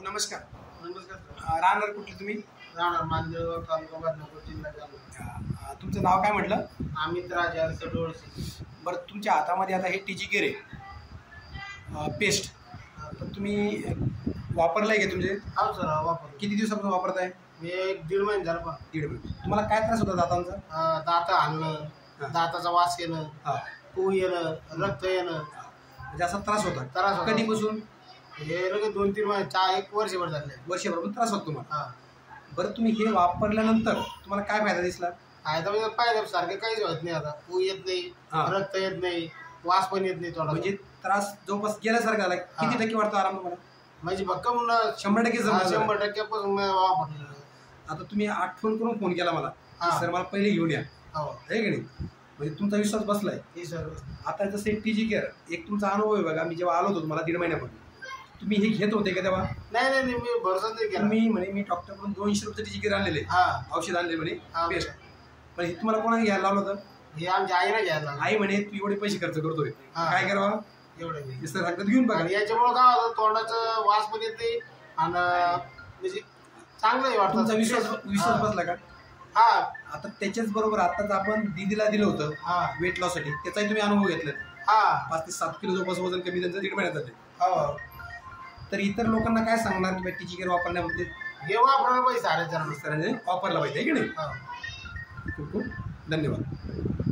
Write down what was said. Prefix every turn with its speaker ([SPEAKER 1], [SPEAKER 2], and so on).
[SPEAKER 1] नमस्कार.
[SPEAKER 2] नमस्कार सर.
[SPEAKER 1] राहणार कुठले तुम्ही?
[SPEAKER 2] राहणार मांजरगाव, तालुका बदनापूर, जिल्हा जालना.
[SPEAKER 1] तुमचं नाव काय म्हटलं?
[SPEAKER 2] अमित राजा सडोळसे.
[SPEAKER 1] बरं, तुमच्या हातामध्ये आता हे टीजी केअर आहे पेस्ट, तर तुम्ही वापरलं आहे का तुमचे?
[SPEAKER 2] हो सर, वापर.
[SPEAKER 1] किती दिवसापासून वापरत आहे?
[SPEAKER 2] मी 1-1.5 महिने झाला. पण
[SPEAKER 1] 1.5 महिने. तुम्हाला काय त्रास होता दातांचा?
[SPEAKER 2] दात हालणं, दाताचा वास येणं,
[SPEAKER 1] हां,
[SPEAKER 2] पू येणं, रक्त येणं,
[SPEAKER 1] म्हणजे असा त्रास होता.
[SPEAKER 2] त्रास होता.
[SPEAKER 1] कधीपासून?
[SPEAKER 2] हे लगेच 2-3 महिने, 1 वर्षभर झाले.
[SPEAKER 1] वर्षभर त्रास होतो तुम्हाला?
[SPEAKER 2] हां.
[SPEAKER 1] बरं, तुम्ही हे वापरल्यानंतर तुम्हाला काय फायदा दिसला?
[SPEAKER 2] फायदा म्हणजे पाहिजे सारखे काहीच होत नाही. आता पू येत नाही, रक्त येत नाही, वास पण येत नाही थोडा.
[SPEAKER 1] म्हणजे त्रास जवळपास गेल्यासारखा झाला. किती टक्के वाटतो आराम तुम्हाला?
[SPEAKER 2] म्हणजे भक्कम
[SPEAKER 1] 100% जमलं.
[SPEAKER 2] 100%पासून वापरलेलं.
[SPEAKER 1] आता तुम्ही आठवण करून फोन केला मला, सर मला पहिले घेऊन या,
[SPEAKER 2] हो,
[SPEAKER 1] आहे की नाही? म्हणजे तुमचा विश्वास बसलाय.
[SPEAKER 2] हे सर.
[SPEAKER 1] आता जसं एक टीजी केअर, एक तुमचा अनुभव आहे बघा. मी जेव्हा आलो होतो तुम्हाला 1.5 महिन्यापूर्वी, तुम्ही हे घेत होते का तेव्हा?
[SPEAKER 2] नाही, मी भरोसा नाही केला.
[SPEAKER 1] तुम्ही म्हणे मी डॉक्टरकडून 200 रुपये टीजी केअर आणलेले, औषध आणले म्हणे पेस्ट. पण हे तुम्हाला कोणाला घ्यायला लावलं होतं?
[SPEAKER 2] हे आमच्या आईला घ्यायला.
[SPEAKER 1] आई म्हणे तू एवढे पैसे खर्च करतोय, काय करावं?
[SPEAKER 2] एवढे
[SPEAKER 1] सर सांगतात घेऊन बघा.
[SPEAKER 2] याच्यामुळे काय होतं, तोंडाचं वास पण येते आणि म्हणजे चांगलंही वाटतं.
[SPEAKER 1] तुमचा विश्वास बसला का?
[SPEAKER 2] हा.
[SPEAKER 1] आता त्याच्याच बरोबर आताच आपण दीदीला दिलं होतं वेट लॉससाठी, त्याचाही तुम्ही अनुभव घेतला. 5 ते 7 किलो जवळपास वजन कमी त्यांचं 1.5 महिन्यात झाले.
[SPEAKER 2] हो.
[SPEAKER 1] तर इतर लोकांना काय सांगणार की टीजी केअर वापरण्यामध्ये?
[SPEAKER 2] हे वापरायला पाहिजे सारे जण.
[SPEAKER 1] वापरला पाहिजे, आहे की नाही?
[SPEAKER 2] हो.
[SPEAKER 1] खूप खूप धन्यवाद.